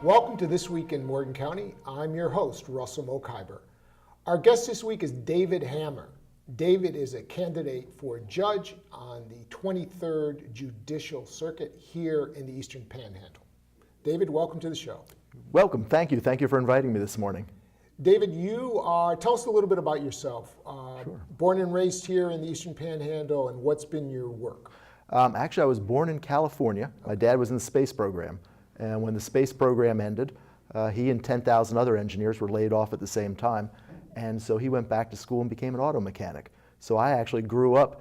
Welcome to This Week in Morgan County. I'm your host, Russell Mokhiber. Our guest this week is David Hammer. David is a candidate for judge on the 23rd Judicial Circuit here in the Eastern Panhandle. David, welcome to the show. Welcome. Thank you. Thank you for inviting me this morning. David, tell us a little bit about yourself. Sure. Born and raised here in the Eastern Panhandle, and what's been your work? Actually, I was born in California. My dad was in the space program. And when the space program ended, he and 10,000 other engineers were laid off at the same time. And so he went back to school and became an auto mechanic. So I actually grew up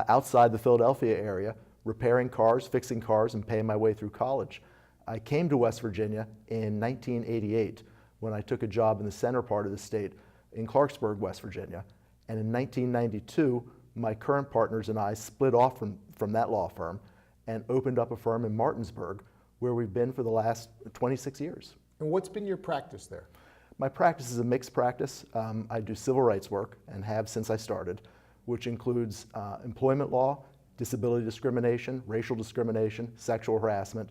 outside the Philadelphia area, repairing cars, fixing cars, and paying my way through college. I came to West Virginia in 1988 when I took a job in the center part of the state in Clarksburg, West Virginia. And in 1992, my current partners and I split off from that law firm and opened up a firm in Martinsburg, where we've been for the last 26 years. And what's been your practice there? My practice is a mixed practice. I do civil rights work and have since I started, which includes employment law, disability discrimination, racial discrimination, sexual harassment,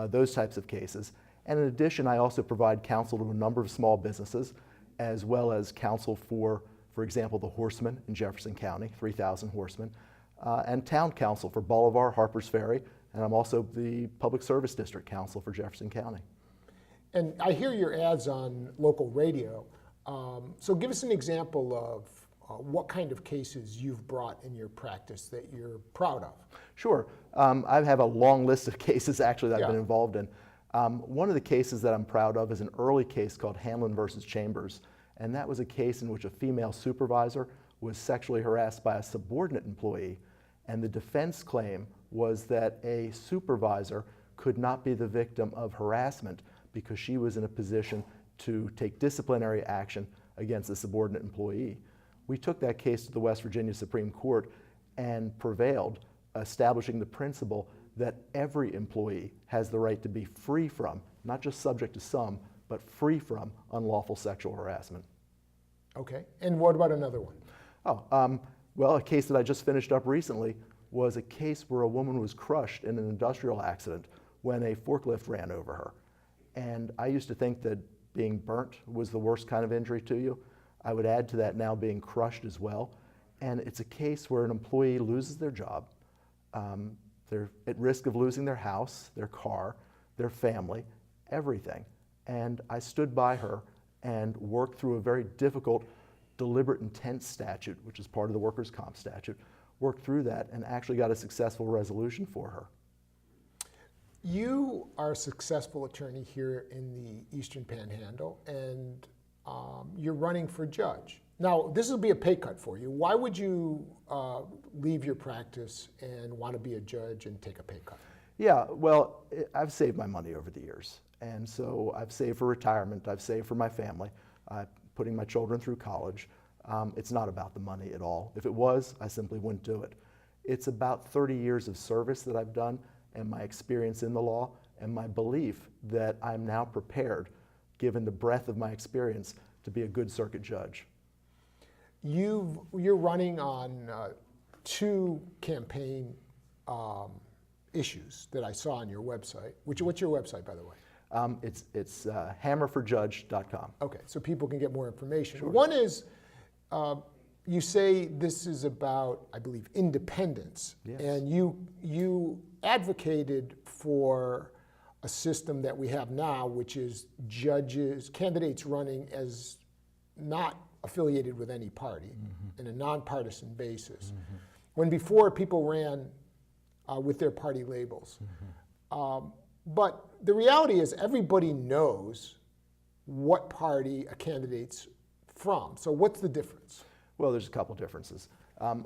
those types of cases. And in addition, I also provide counsel to a number of small businesses, as well as counsel for example, the Horsemen in Jefferson County, 3,000 horsemen, and town counsel for Bolivar, Harpers Ferry, and I'm also the Public Service District Counsel for Jefferson County. And I hear your ads on local radio. So give us an example of what kind of cases you've brought in your practice that you're proud of. Sure. I have a long list of cases actually that I've been involved in. One of the cases that I'm proud of is an early case called Hamlin versus Chambers. And that was a case in which a female supervisor was sexually harassed by a subordinate employee. And the defense claim was that a supervisor could not be the victim of harassment because she was in a position to take disciplinary action against a subordinate employee. We took that case to the West Virginia Supreme Court and prevailed, establishing the principle that every employee has the right to be free from, not just subject to some, but free from unlawful sexual harassment. Okay, and what about another one? Well, a case that I just finished up recently was a case where a woman was crushed in an industrial accident when a forklift ran over her. And I used to think that being burnt was the worst kind of injury to you. I would add to that now being crushed as well. And it's a case where an employee loses their job. They're at risk of losing their house, their car, their family, everything. And I stood by her and worked through a very difficult deliberate intent statute, which is part of the workers' comp statute, worked through that and actually got a successful resolution for her. You are a successful attorney here in the Eastern Panhandle, and you're running for judge. Now, this will be a pay cut for you. Why would you leave your practice and want to be a judge and take a pay cut? Yeah, well, I've saved my money over the years. And so I've saved for retirement, I've saved for my family, putting my children through college. It's not about the money at all. If it was, I simply wouldn't do it. It's about 30 years of service that I've done and my experience in the law and my belief that I'm now prepared, given the breadth of my experience, to be a good circuit judge. You're running on two campaign issues that I saw on your website. What's your website, by the way? It's hammerforjudge.com. Okay, so people can get more information. Sure. One is, you say this is about, I believe, independence. Yes. And you advocated for a system that we have now, which is candidates running as not affiliated with any party in a nonpartisan basis. When before people ran with their party labels. But the reality is everybody knows what party a candidate's from. So what's the difference? Well, there's a couple differences.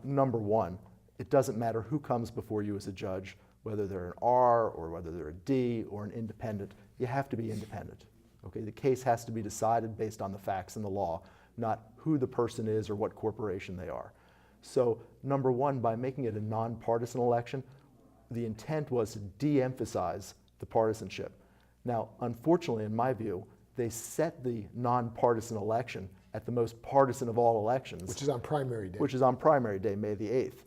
Number one, it doesn't matter who comes before you as a judge, whether they're an R or whether they're a D or an independent. You have to be independent. Okay, the case has to be decided based on the facts and the law, not who the person is or what corporation they are. So number one, by making it a nonpartisan election, the intent was to de-emphasize the partisanship. Now, unfortunately, in my view, they set the nonpartisan election at the most partisan of all elections. Which is on primary day. Which is on primary day, May the 8th.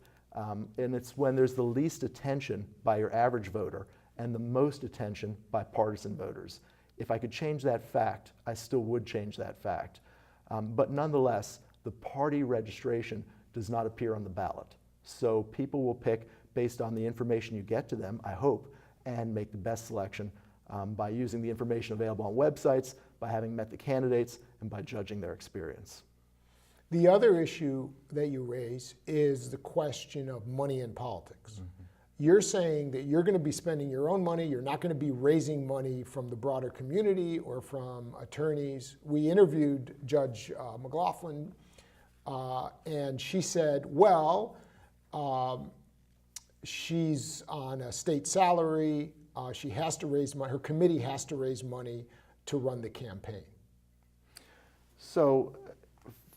And it's when there's the least attention by your average voter and the most attention by partisan voters. If I could change that fact, I still would change that fact. But nonetheless, the party registration does not appear on the ballot. So people will pick based on the information you get to them, I hope, and make the best selection by using the information available on websites, by having met the candidates, and by judging their experience. The other issue that you raise is the question of money in politics. You're saying that you're going to be spending your own money, you're not going to be raising money from the broader community or from attorneys. We interviewed Judge McLaughlin, and she said, well, she's on a state salary, she has to raise money, her committee has to raise money to run the campaign. So,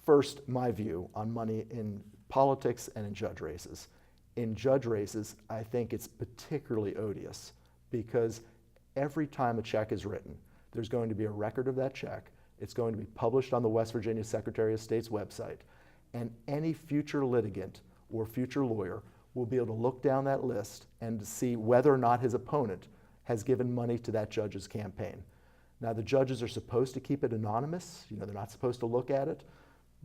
first, my view on money in politics and in judge races. In judge races, I think it's particularly odious because every time a check is written, there's going to be a record of that check. It's going to be published on the West Virginia Secretary of State's website, and any future litigant or future lawyer will be able to look down that list and to see whether or not his opponent has given money to that judge's campaign. Now, the judges are supposed to keep it anonymous. They're not supposed to look at it.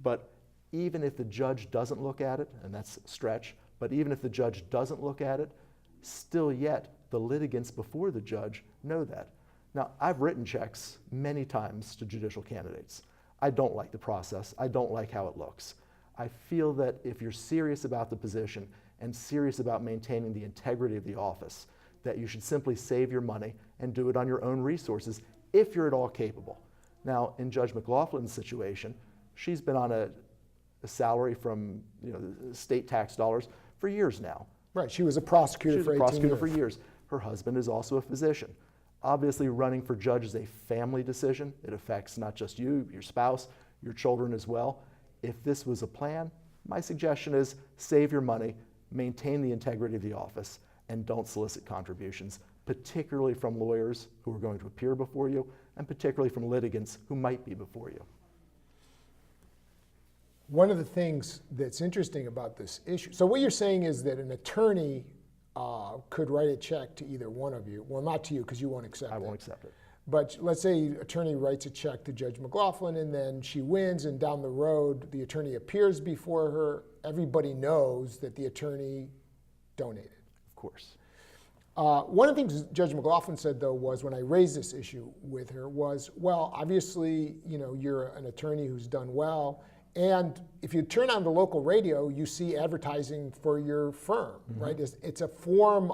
But even if the judge doesn't look at it, and that's a stretch, but even if the judge doesn't look at it, still yet the litigants before the judge know that. Now, I've written checks many times to judicial candidates. I don't like the process. I don't like how it looks. I feel that if you're serious about the position and serious about maintaining the integrity of the office, that you should simply save your money and do it on your own resources if you're at all capable. Now, in Judge McLaughlin's situation, she's been on a salary from state tax dollars for years now. Right, she was a prosecutor She was for a 18 prosecutor years. for years. Her husband is also a physician. Obviously, running for judge is a family decision. It affects not just you, your spouse, your children as well. If this was a plan, my suggestion is save your money, maintain the integrity of the office, and don't solicit contributions, particularly from lawyers who are going to appear before you, and particularly from litigants who might be before you. One of the things that's interesting about this issue, so what you're saying is that an attorney could write a check to either one of you, well, not to you because you won't accept it. I won't accept it. But let's say attorney writes a check to Judge McLaughlin and then she wins, and down the road the attorney appears before her. Everybody knows that the attorney donated. Of course. One of the things Judge McLaughlin said, though, was when I raised this issue with her was, well, obviously, you're an attorney who's done well, and if you turn on the local radio, you see advertising for your firm, right? It's a form,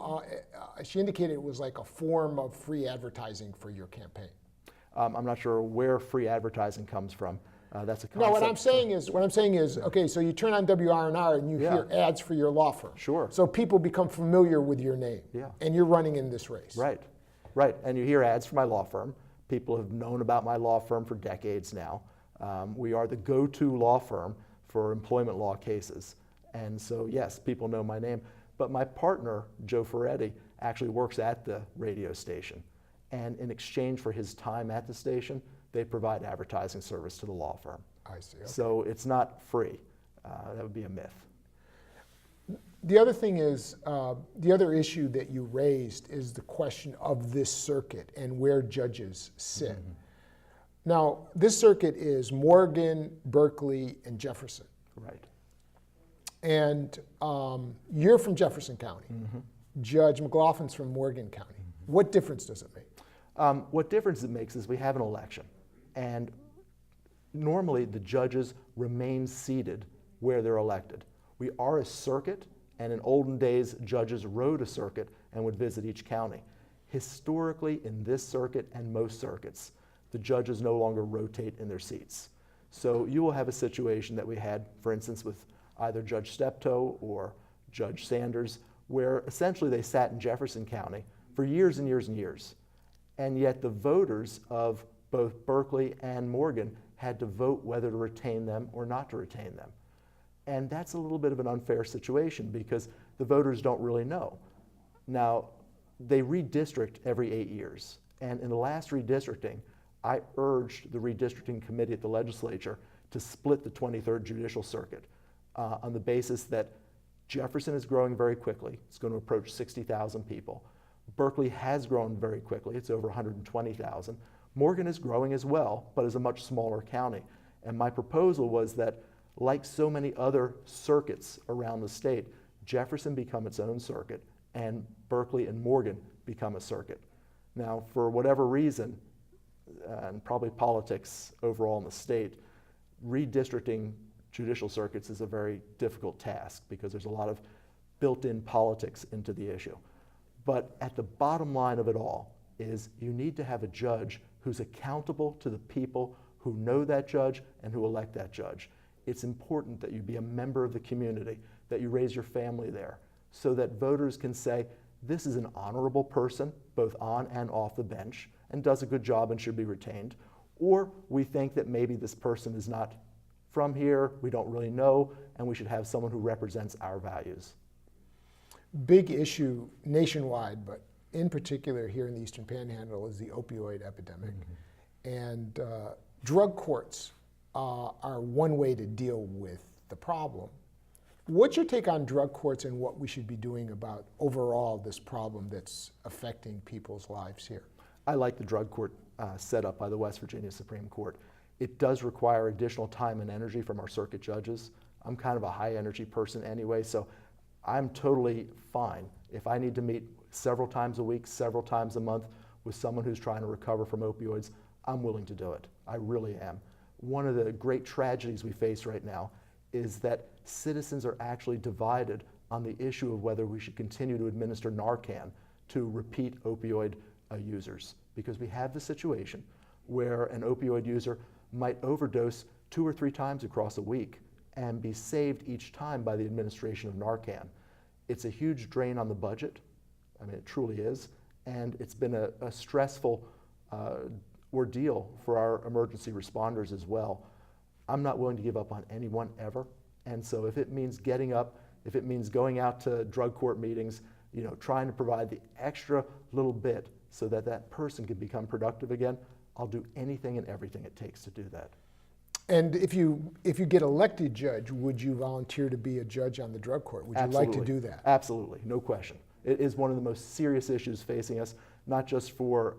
she indicated it was like a form of free advertising for your campaign. I'm not sure where free advertising comes from. That's a concept. No, what I'm saying is, okay, so you turn on WRNR and you hear ads for your law firm. Sure. So people become familiar with your name. Yeah. And you're running in this race. Right, right. And you hear ads for my law firm. People have known about my law firm for decades now. We are the go-to law firm for employment law cases. And so, yes, people know my name. But my partner, Joe Ferretti, actually works at the radio station. And in exchange for his time at the station, they provide advertising service to the law firm. I see. Okay. So it's not free. That would be a myth. The other thing is, the other issue that you raised is the question of this circuit and where judges sit. Now, this circuit is Morgan, Berkeley, and Jefferson. Right. And you're from Jefferson County. Judge McLaughlin's from Morgan County. What difference does it make? What difference it makes is we have an election. And normally the judges remain seated where they're elected. We are a circuit, and in olden days, judges rode a circuit and would visit each county. Historically, in this circuit and most circuits, the judges no longer rotate in their seats. So you will have a situation that we had, for instance, with either Judge Steptoe or Judge Sanders, where essentially they sat in Jefferson County for years and years and years. And yet the voters of both Berkeley and Morgan had to vote whether to retain them or not to retain them. And that's a little bit of an unfair situation because the voters don't really know. Now, they redistrict every 8 years. And in the last redistricting, I urged the redistricting committee at the legislature to split the 23rd Judicial Circuit on the basis that Jefferson is growing very quickly. It's going to approach 60,000 people. Berkeley has grown very quickly. It's over 120,000. Morgan is growing as well, but is a much smaller county. And my proposal was that, like so many other circuits around the state, Jefferson become its own circuit, and Berkeley and Morgan become a circuit. Now, for whatever reason, and probably politics overall in the state, redistricting judicial circuits is a very difficult task because there's a lot of built-in politics into the issue. But at the bottom line of it all is you need to have a judge who's accountable to the people who know that judge and who elect that judge. It's important that you be a member of the community, that you raise your family there, so that voters can say, this is an honorable person, both on and off the bench, and does a good job and should be retained. Or we think that maybe this person is not from here, we don't really know, and we should have someone who represents our values. Big issue nationwide, but in particular here in the Eastern Panhandle, is the opioid epidemic. And drug courts are one way to deal with the problem. What's your take on drug courts and what we should be doing about overall this problem that's affecting people's lives here? I like the drug court set up by the West Virginia Supreme Court. It does require additional time and energy from our circuit judges. I'm kind of a high energy person anyway, so I'm totally fine if I need to meet several times a week, several times a month with someone who's trying to recover from opioids. I'm willing to do it. I really am. One of the great tragedies we face right now is that citizens are actually divided on the issue of whether we should continue to administer Narcan to repeat opioid users. Because we have the situation where an opioid user might overdose 2 or 3 times across a week and be saved each time by the administration of Narcan. It's a huge drain on the budget. I mean, it truly is. And it's been a stressful ordeal for our emergency responders as well. I'm not willing to give up on anyone ever. And so if it means getting up, if it means going out to drug court meetings, trying to provide the extra little bit so that that person can become productive again, I'll do anything and everything it takes to do that. And if you get elected judge, would you volunteer to be a judge on the drug court? Would you like to do that? Absolutely, no question. It is one of the most serious issues facing us, not just for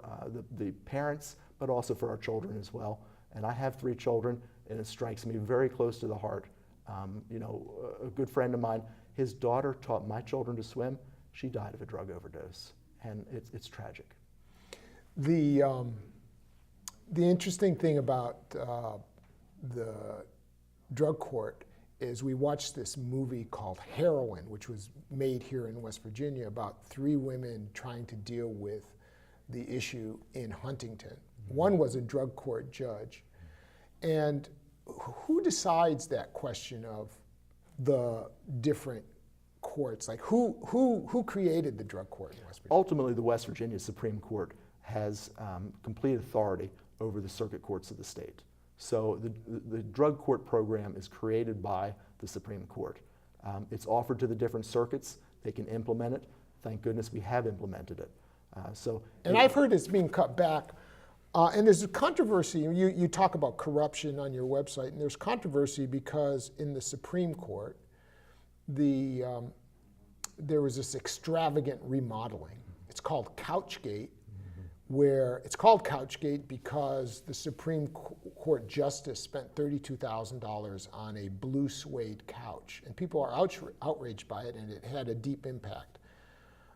the parents, but also for our children as well. And I have 3 children, and it strikes me very close to the heart. A good friend of mine, his daughter taught my children to swim. She died of a drug overdose, and it's tragic. The interesting thing about the drug court is we watched this movie called Heroin, which was made here in West Virginia, about 3 women trying to deal with the issue in Huntington. One was a drug court judge. And who decides that question of the different courts? Like who created the drug court in West Virginia? Ultimately, the West Virginia Supreme Court has complete authority over the circuit courts of the state. So the drug court program is created by the Supreme Court. It's offered to the different circuits. They can implement it. Thank goodness we have implemented it. And I've heard it's being cut back. And there's a controversy. You talk about corruption on your website, and there's controversy because in the Supreme Court, there was this extravagant remodeling. It's called Couchgate, where it's called Couchgate because the Supreme Court justice spent $32,000 on a blue suede couch, and people are outraged by it, and it had a deep impact.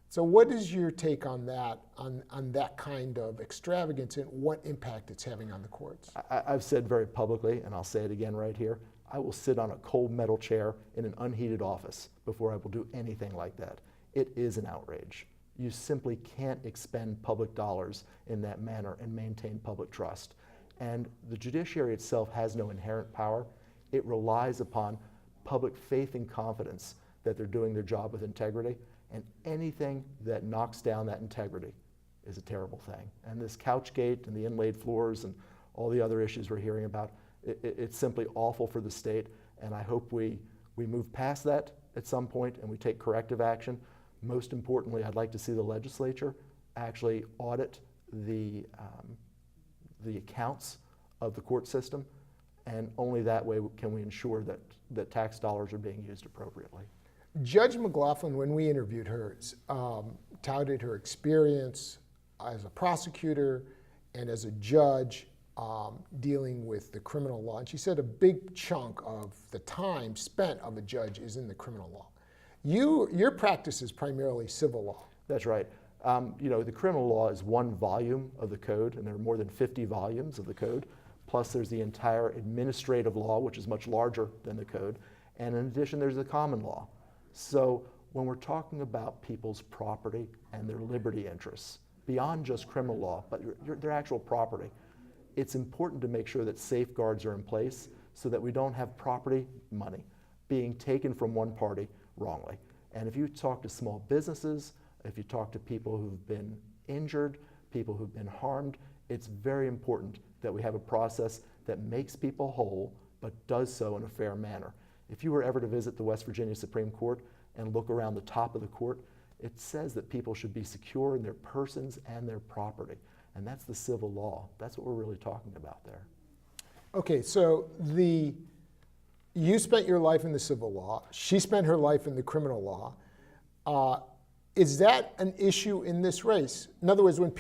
So what is your take on that, on that kind of extravagance and what impact it's having on the courts? I've said very publicly, and I'll say it again right here, I will sit on a cold metal chair in an unheated office before I will do anything like that. It is an outrage. You simply can't expend public dollars in that manner and maintain public trust. And the judiciary itself has no inherent power. It relies upon public faith and confidence that they're doing their job with integrity. And anything that knocks down that integrity is a terrible thing. And this Couchgate and the inlaid floors and all the other issues we're hearing about, it's simply awful for the state. And I hope we move past that at some point and we take corrective action. Most importantly, I'd like to see the legislature actually audit the accounts of the court system. And only that way can we ensure that tax dollars are being used appropriately. Judge McLaughlin, when we interviewed her, touted her experience as a prosecutor and as a judge dealing with the criminal law. And she said a big chunk of the time spent of a judge is in the criminal law. Your practice is primarily civil law. That's right. The criminal law is one volume of the code, and there are more than 50 volumes of the code. Plus there's the entire administrative law, which is much larger than the code. And in addition, there's the common law. So when we're talking about people's property and their liberty interests, beyond just criminal law, but their actual property, it's important to make sure that safeguards are in place so that we don't have property money being taken from one party wrongly. And if you talk to small businesses, if you talk to people who've been injured, people who've been harmed, it's very important that we have a process that makes people whole, but does so in a fair manner. If you were ever to visit the West Virginia Supreme Court and look around the top of the court, it says that people should be secure in their persons and their property. And that's the civil law. That's what we're really talking about there. Okay, so you spent your life in the civil law. She spent her life in the criminal law. Is that an issue in this race? In other words, when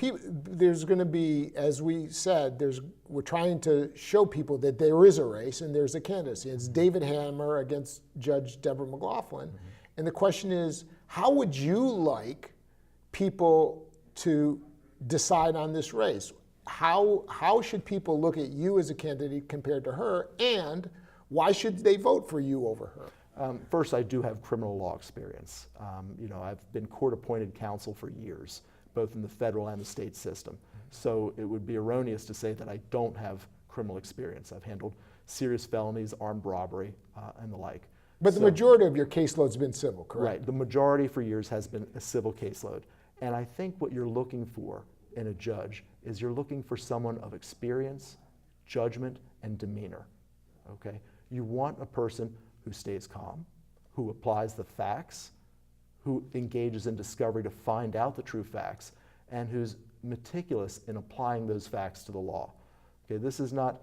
there's going to be, as we said, we're trying to show people that there is a race and there's a candidacy. It's David Hammer against Judge Deborah McLaughlin. Mm-hmm. And the question is, how would you like people to decide on this race? How should people look at you as a candidate compared to her, and why should they vote for you over her? First, I do have criminal law experience. I've been court-appointed counsel for years, both in the federal and the state system. So it would be erroneous to say that I don't have criminal experience. I've handled serious felonies, armed robbery, and the like. But the majority of your caseload's been civil, correct? Right. The majority for years has been a civil caseload. And I think what you're looking for in a judge is you're looking for someone of experience, judgment, and demeanor. Okay? You want a person who stays calm, who applies the facts, who engages in discovery to find out the true facts, and who's meticulous in applying those facts to the law. Okay, this is not,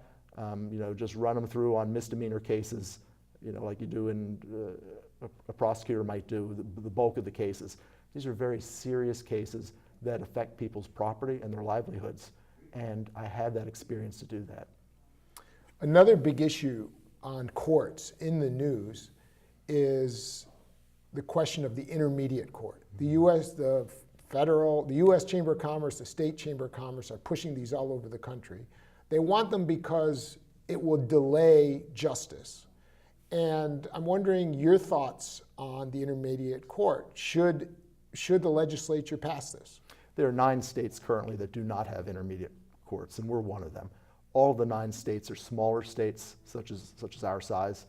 just run them through on misdemeanor cases, like you do in a prosecutor might do the bulk of the cases. These are very serious cases that affect people's property and their livelihoods, and I have that experience to do that. Another big issue on courts in the news is the question of the intermediate court. The U.S., the U.S. Chamber of Commerce, the State Chamber of Commerce are pushing these all over the country. They want them because it will delay justice. And I'm wondering your thoughts on the intermediate court. Should the legislature pass this? There are 9 states currently that do not have intermediate courts, and we're one of them. All the 9 states are smaller states, such as our size.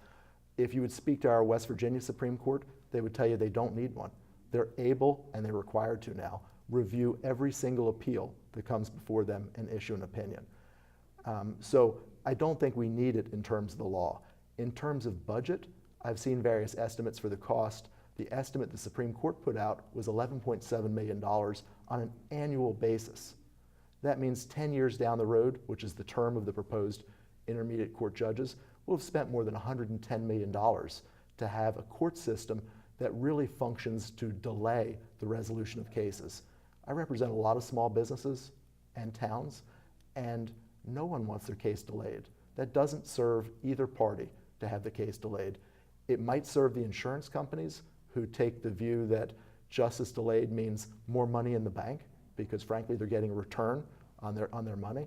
If you would speak to our West Virginia Supreme Court, they would tell you they don't need one. They're able, and they're required to now, review every single appeal that comes before them and issue an opinion. So I don't think we need it in terms of the law. In terms of budget, I've seen various estimates for the cost. The estimate the Supreme Court put out was $11.7 million on an annual basis. That means 10 years down the road, which is the term of the proposed intermediate court judges, we'll have spent more than $110 million to have a court system that really functions to delay the resolution of cases. I represent a lot of small businesses and towns, and no one wants their case delayed. That doesn't serve either party to have the case delayed. It might serve the insurance companies who take the view that justice delayed means more money in the bank, because frankly they're getting a return on their money.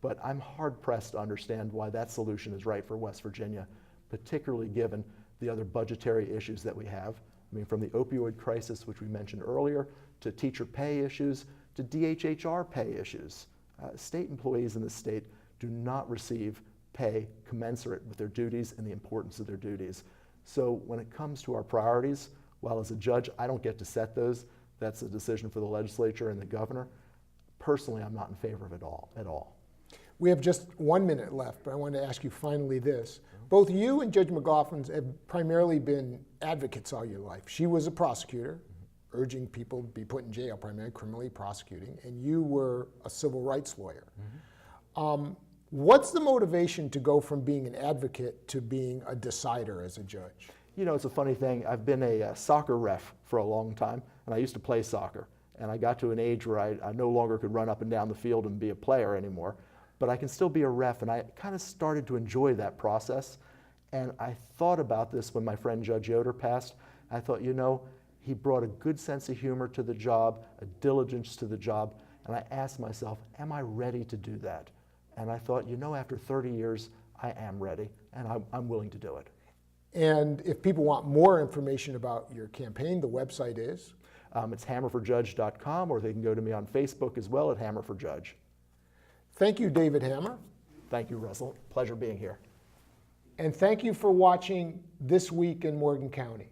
But I'm hard pressed to understand why that solution is right for West Virginia, particularly given the other budgetary issues that we have. I mean, from the opioid crisis, which we mentioned earlier, to teacher pay issues, to DHHR pay issues. State employees in the state do not receive pay commensurate with their duties and the importance of their duties. So when it comes to our priorities, while as a judge I don't get to set those, that's a decision for the legislature and the governor. Personally, I'm not in favor of it at all. We have just 1 minute left, but I want to ask you finally this. Both you and Judge McLaughlin have primarily been advocates all your life. She was a prosecutor, urging people to be put in jail, primarily criminally prosecuting, and you were a civil rights lawyer. What's the motivation to go from being an advocate to being a decider as a judge? You know, it's a funny thing. I've been a soccer ref for a long time, and I used to play soccer. and I got to an age where I no longer could run up and down the field and be a player anymore, but I can still be a ref, and I kind of started to enjoy that process. And I thought about this when my friend Judge Yoder passed. I thought, you know, he brought a good sense of humor to the job, a diligence to the job, and I asked myself, am I ready to do that? And I thought, you know, after 30 years, I am ready, and I'm willing to do it. And if people want more information about your campaign, the website is? It's hammerforjudge.com, or they can go to me on Facebook as well at Hammer for Judge. Thank you, David Hammer. Thank you, Russell. Pleasure being here. And thank you for watching This Week in Morgan County.